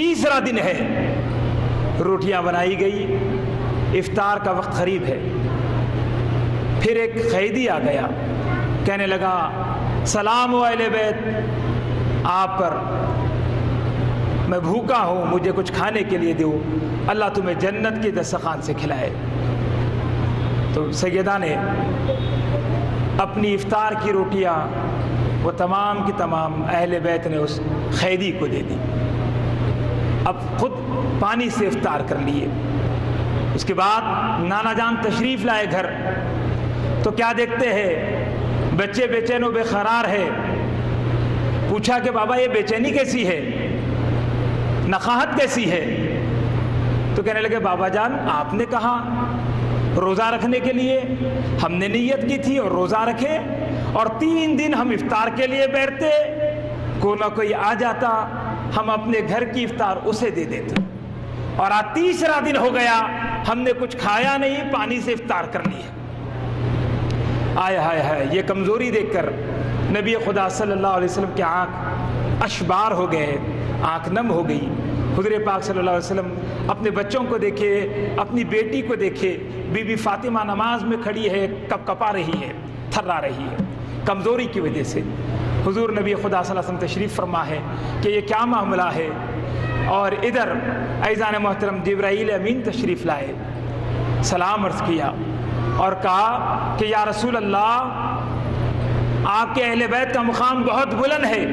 تیسرا دن ہے، روٹیاں بنائی گئی، افطار کا وقت قریب ہے۔ پھر ایک قیدی آ گیا، کہنے لگا سلام و اہل بیت، آپ پر میں بھوکا ہوں، مجھے کچھ کھانے کے لیے دو، اللہ تمہیں جنت کے دسترخوان سے کھلائے۔ تو سیدہ نے اپنی افطار کی روٹیاں وہ تمام کی تمام اہل بیت نے اس قیدی کو دے دی، اب خود پانی سے افطار کر لیے۔ اس کے بعد نانا جان تشریف لائے گھر، تو کیا دیکھتے ہیں بچے بے چین و بے قرار ہے۔ پوچھا کہ بابا یہ بے چینی کیسی ہے، نقاہت کیسی ہے؟ تو کہنے لگے بابا جان آپ نے کہا روزہ رکھنے کے لیے، ہم نے نیت کی تھی اور روزہ رکھے، اور 3 دن ہم افطار کے لیے بیٹھتے، کوئی نہ کوئی آ جاتا، ہم اپنے گھر کی افطار اسے دے دیتے، اور آج تیسرا دن ہو گیا ہم نے کچھ کھایا نہیں، پانی سے افطار کر لیا۔ آئے ہائے ہائے، یہ کمزوری دیکھ کر نبی خدا صلی اللہ علیہ وسلم کے آنکھ اشبار ہو گئے، آنکھ نم ہو گئی۔ حضور پاک صلی اللہ علیہ وسلم اپنے بچوں کو دیکھے، اپنی بیٹی کو دیکھے، بی بی فاطمہ نماز میں کھڑی ہے، کپ کپا رہی ہے، تھرا رہی ہے کمزوری کی وجہ سے۔ حضور نبی خدا صلی اللہ علیہ وسلم تشریف فرما ہے کہ یہ کیا معاملہ ہے، اور ادھر عزیزان محترم جبرائیل امین تشریف لائے، سلام عرض کیا اور کہا کہ یا رسول اللہ آپ کے اہل بیت کا مقام بہت بلند ہے،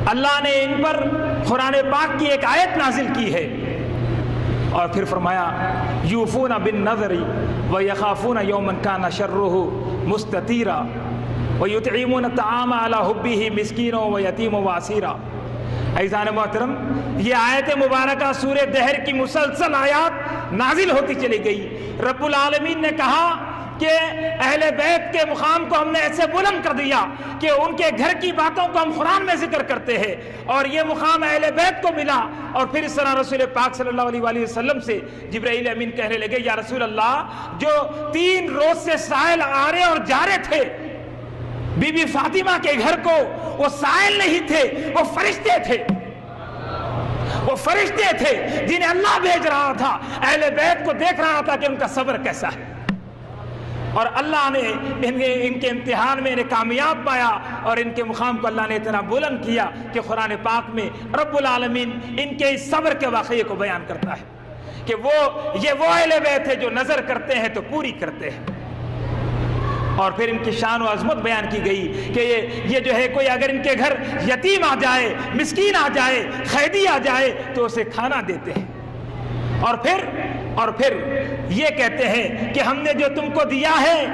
اللہ نے ان پر قرآن پاک کی ایک آیت نازل کی ہے، اور پھر فرمایا یوفون بالنذر ویخافون یوما کان شرہ مستطیرا ویطعمون الطعام علی حبہ مسکینا ویتیما واسیرا۔ عزیزان محترم، یہ آیت مبارکہ سورہ دہر کی مسلسل آیات نازل ہوتی چلی گئی۔ رب العالمین نے کہا کہ اہل بیت کے مقام کو ہم نے ایسے بلند کر دیا کہ ان کے گھر کی باتوں کو ہم قرآن میں ذکر کرتے ہیں، اور یہ مقام اہل بیت کو ملا۔ اور پھر اس طرح رسول پاک صلی اللہ علیہ وسلم سے جبرائیل امین کہنے لگے یا رسول اللہ جو 3 روز سے سائل آ رہے اور جا رہے تھے بی بی فاطمہ کے گھر کو، وہ سائل نہیں تھے، وہ فرشتے تھے، وہ فرشتے تھے جنہیں اللہ بھیج رہا تھا، اہل بیت کو دیکھ رہا تھا کہ ان کا صبر کیسا ہے، اور اللہ نے ان کے امتحان میں انہیں کامیاب پایا، اور ان کے مقام کو اللہ نے اتنا بلند کیا کہ قرآن پاک میں رب العالمین ان کے اس صبر کے واقعے کو بیان کرتا ہے کہ یہ وہ اہل بیت ہے جو نظر کرتے ہیں تو پوری کرتے ہیں۔ اور پھر ان کی شان و عظمت بیان کی گئی کہ یہ جو ہے کوئی اگر ان کے گھر یتیم آ جائے، مسکین آ جائے، قیدی آ جائے تو اسے کھانا دیتے ہیں، اور پھر یہ کہتے ہیں کہ ہم نے جو تم کو دیا ہے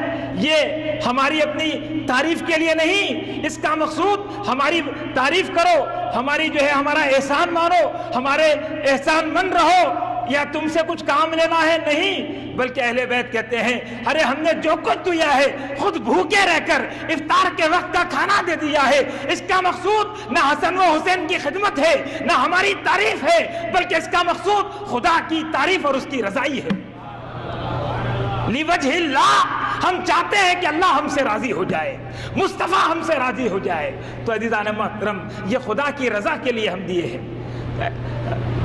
یہ ہماری اپنی تعریف کے لیے نہیں، اس کا مقصود ہماری تعریف کرو، ہماری جو ہے ہمارا احسان مانو، ہمارے احسان مند رہو، یا تم سے کچھ کام لینا ہے، نہیں، بلکہ اہل بیت کہتے ہیں ارے ہم نے جو کچھ دیا ہے خود بھوکے رہ کر افطار کے وقت کا کھانا دے دیا ہے، اس کا مقصود نہ حسن و حسین کی خدمت ہے، نہ ہماری تعریف ہے، بلکہ اس کا مقصود خدا کی تعریف اور اس کی رضائی ہے، لِوَجْهِ اللہ، ہم چاہتے ہیں کہ اللہ ہم سے راضی ہو جائے، مصطفیٰ ہم سے راضی ہو جائے۔ تو عزیزان محترم، یہ خدا کی رضا کے لیے ہم دیے ہیں،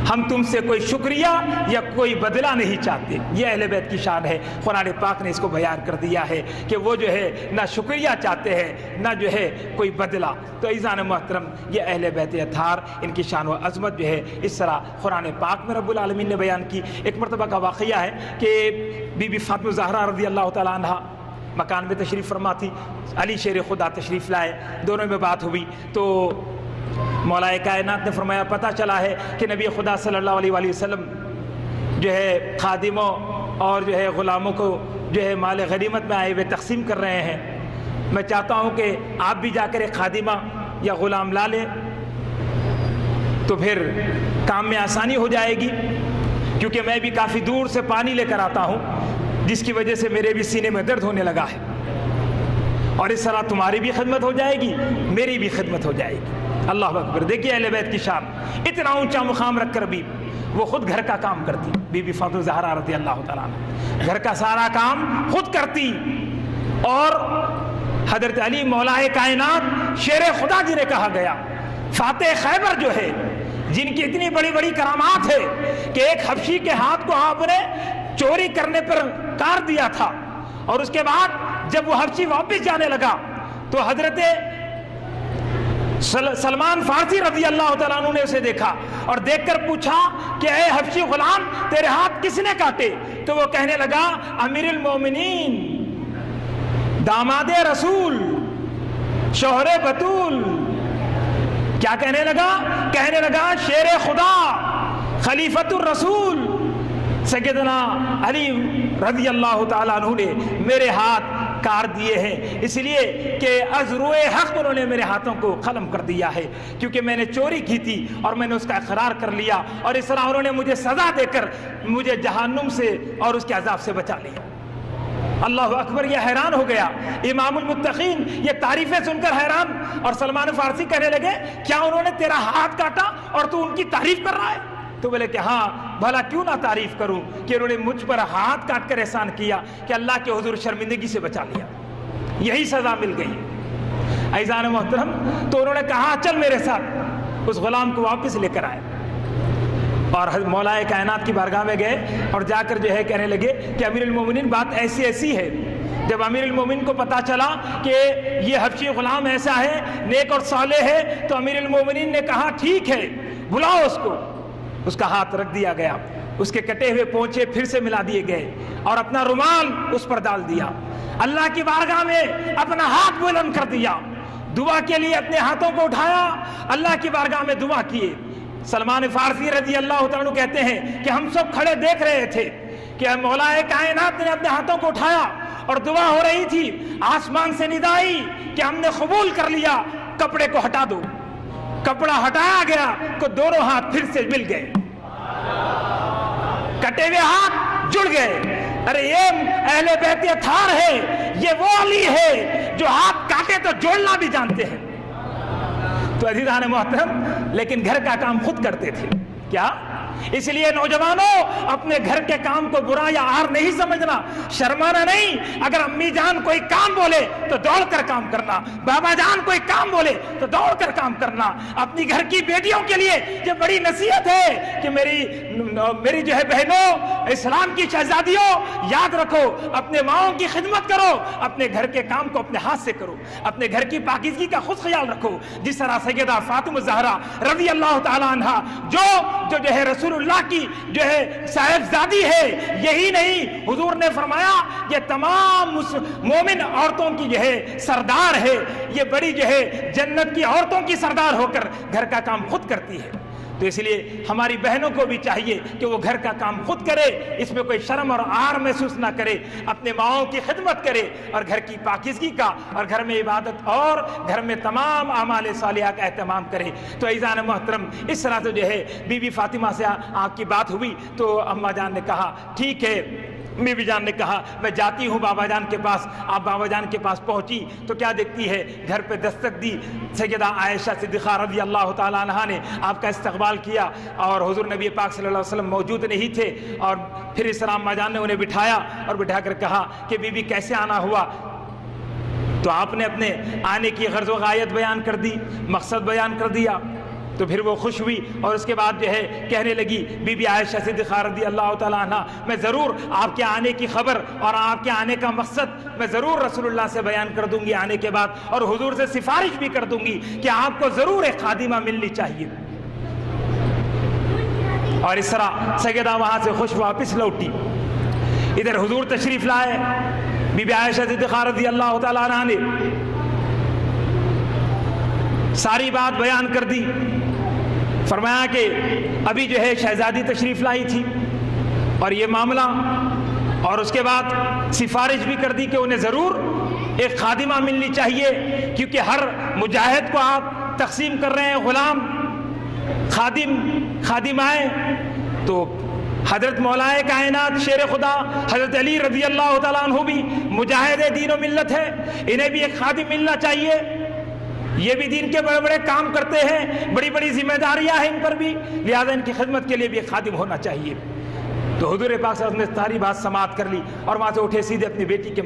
ہم تم سے کوئی شکریہ یا کوئی بدلہ نہیں چاہتے۔ یہ اہل بیت کی شان ہے، قرآن پاک نے اس کو بیان کر دیا ہے کہ وہ جو ہے نہ شکریہ چاہتے ہیں نہ جو ہے کوئی بدلہ۔ تو عزیزان محترم، یہ اہل بیت اطہار، ان کی شان و عظمت جو ہے اس طرح قرآن پاک میں رب العالمین نے بیان کی۔ ایک مرتبہ کا واقعہ ہے کہ بی بی فاطمہ زہرا رضی اللہ تعالیٰ عنہ مکان میں تشریف فرما تھی، علی شیر خدا تشریف لائے، دونوں میں بات ہوئی تو مولا کائنات نے فرمایا پتہ چلا ہے کہ نبی خدا صلی اللہ علیہ وسلم جو ہے خادموں اور جو ہے غلاموں کو جو ہے مال غنیمت میں آئے ہوئے تقسیم کر رہے ہیں، میں چاہتا ہوں کہ آپ بھی جا کر ایک خادمہ یا غلام لا لیں تو پھر کام میں آسانی ہو جائے گی، کیونکہ میں بھی کافی دور سے پانی لے کر آتا ہوں جس کی وجہ سے میرے بھی سینے میں درد ہونے لگا ہے، اور اس طرح تمہاری بھی خدمت ہو جائے گی، میری بھی خدمت ہو جائے گی۔ اللہ اکبر! دیکھیے اہل بیت کی شان، اتنا اونچا مقام رکھ کر بھی وہ خود گھر کا کام کرتی، بی بی فاطمہ زہرا رضی اللہ تعالیٰ عنہ گھر کا سارا کام خود کرتی، اور حضرت علی مولا کائنات شیر خدا جنہیں کہا گیا، فاتح خیبر جو ہے، جن کی اتنی بڑی بڑی کرامات ہے کہ ایک حبشی کے ہاتھ کو آپ نے چوری کرنے پر کاٹ دیا تھا، اور اس کے بعد جب وہ حبشی واپس جانے لگا تو حضرت سلمان فارسی رضی اللہ تعالیٰ عنہ نے اسے دیکھا اور دیکھ کر پوچھا کہ اے حبشی غلام، تیرے ہاتھ کس نے کاٹے؟ تو وہ کہنے لگا امیر المومنین، داماد رسول، شوہر بطول. کیا کہنے لگا؟ کہنے لگا شیر خدا، خلیفۃ الرسول سیدنا علی رضی اللہ تعالیٰ عنہ نے میرے ہاتھ کاٹ دیے ہیں، اس لیے کہ از روئے حق انہوں نے میرے ہاتھوں کو قلم کر دیا ہے، کیونکہ میں نے چوری کی تھی اور میں نے اس کا اقرار کر لیا، اور اس طرح انہوں نے مجھے سزا دے کر مجھے جہنم سے اور اس کے عذاب سے بچا لیا. اللہ اکبر. یہ حیران ہو گیا امام المتقین، یہ تعریفیں سن کر حیران. اور سلمان فارسی کہنے لگے کیا انہوں نے تیرا ہاتھ کاٹا اور تو ان کی تعریف کر رہا ہے؟ تو بولے کہ ہاں، بھلا کیوں نہ تعریف کروں کہ انہوں نے مجھ پر ہاتھ کاٹ کر احسان کیا کہ اللہ کے حضور شرمندگی سے بچا لیا، یہی سزا مل گئی. عزیزان محترم، تو انہوں نے کہا چل میرے ساتھ. اس غلام کو واپس لے کر آئے اور مولا کائنات کی بارگاہ میں گئے اور جا کر جو ہے کہنے لگے کہ امیر المومنین بات ایسی ایسی ہے. جب امیر المومنین کو پتا چلا کہ یہ حبشی غلام ایسا ہے، نیک اور صالح ہے، تو امیر المومنین نے کہا ٹھیک ہے، بلاؤ اس کو. اس کا ہاتھ رکھ دیا گیا، اس کے کٹے ہوئے پونچھے پھر سے ملا دیے گئے اور اپنا رومال اس پر ڈال دیا. اللہ کی بارگاہ میں اپنا ہاتھ بلند کر دیا، دعا کے لیے اپنے ہاتھوں کو اٹھایا، اللہ کی بارگاہ میں دعا کیے. سلمان فارسی رضی اللہ تعالیٰ عنہ کہتے ہیں کہ ہم سب کھڑے دیکھ رہے تھے کہ مولا کائنات نے اپنے ہاتھوں کو اٹھایا اور دعا ہو رہی تھی. آسمان سے ندا آئی کہ ہم نے قبول کر لیا، کپڑے کو ہٹا دو. کپڑا ہٹایا گیا تو دونوں ہاتھ پھر سے مل گئے، کٹے ہوئے ہاتھ جڑ گئے. ارے یہ اہل بیت اطہار ہے، یہ وہ علی ہے جو ہاتھ کاٹے تو جوڑنا بھی جانتے ہیں. تو عزیزان محترم، لیکن گھر کا کام خود کرتے تھے. کیا؟ اس لیے نوجوانوں اپنے گھر کے کام کو برا یا عار نہیں سمجھنا، شرمانا نہیں. اگر امی جان کوئی کام بولے تو دوڑ کر کام کرنا، بابا جان کوئی کام بولے تو دوڑ کر کام کرنا. اپنی گھر کی بیٹیوں کے لیے یہ بڑی نصیحت ہے کہ میری جو ہے بہنوں، اسلام کی شہزادیوں، یاد رکھو اپنے ماؤں کی خدمت کرو، اپنے گھر کے کام کو اپنے ہاتھ سے کرو، اپنے گھر کی پاکیزگی کا خود خیال رکھو. جس طرح سیدہ فاطمہ زہرا رضی اللہ تعالی عنہا جو ہے رسول اللہ کی جو ہے صاحبزادی ہے، یہی نہیں حضور نے فرمایا یہ تمام مومن عورتوں کی جو ہے سردار ہے، یہ بڑی جو ہے جنت کی عورتوں کی سردار ہو کر گھر کا کام خود کرتی ہے. تو اس لیے ہماری بہنوں کو بھی چاہیے کہ وہ گھر کا کام خود کرے، اس میں کوئی شرم اور عار محسوس نہ کرے، اپنے ماؤں کی خدمت کرے اور گھر کی پاکیزگی کا اور گھر میں عبادت اور گھر میں تمام اعمال صالحہ کا اہتمام کرے. تو عزیزان محترم، اس طرح سے جو ہے بی بی فاطمہ سے آپ کی بات ہوئی تو اماں جان نے کہا ٹھیک ہے. بی بی جان نے کہا میں جاتی ہوں بابا جان کے پاس. آپ بابا جان کے پاس پہنچی تو کیا دیکھتی ہے، گھر پہ دستک دی. سیدہ عائشہ صدیقہ رضی اللہ تعالی عنہا نے آپ کا استقبال کیا اور حضور نبی پاک صلی اللہ علیہ وسلم موجود نہیں تھے. اور پھر اس طرح اماں جان نے انہیں بٹھایا اور بٹھا کر کہا کہ بی بی کیسے آنا ہوا؟ تو آپ نے اپنے آنے کی غرض و غایت بیان کر دی، مقصد بیان کر دیا. تو پھر وہ خوش ہوئی اور اس کے بعد جو ہے کہنے لگی بی بی عائشہ صدیقہ رضی اللہ تعالیٰ عنہ، میں ضرور آپ کے آنے کی خبر اور آپ کے آنے کا مقصد میں ضرور رسول اللہ سے بیان کر دوں گی آنے کے بعد، اور حضور سے سفارش بھی کر دوں گی کہ آپ کو ضرور ایک خادمہ ملنی چاہیے. اور اس طرح سیدہ وہاں سے خوش واپس لوٹی. ادھر حضور تشریف لائے، بی بی عائشہ صدیقہ رضی اللہ تعالیٰ عنہ نے ساری بات بیان کر دی. فرمایا کہ ابھی جو ہے شہزادی تشریف لائی تھی اور یہ معاملہ، اور اس کے بعد سفارش بھی کر دی کہ انہیں ضرور ایک خادمہ ملنی چاہیے، کیونکہ ہر مجاہد کو آپ تقسیم کر رہے ہیں غلام، خادمائیں. تو حضرت مولا کائنات شیر خدا حضرت علی رضی اللہ تعالیٰ عنہ بھی مجاہد دین و ملت ہے، انہیں بھی ایک خادم ملنا چاہیے. یہ بھی دین کے بڑے بڑے کام کرتے ہیں، بڑی بڑی ذمہ داریاں ہیں ان پر بھی، لہذا ان کی خدمت کے لیے بھی ایک خادم ہونا چاہیے. تو حضور پاک صلی اللہ علیہ وسلم نے ساری بات سماعت کر لی اور وہاں سے اٹھے سیدھے اپنی بیٹی کے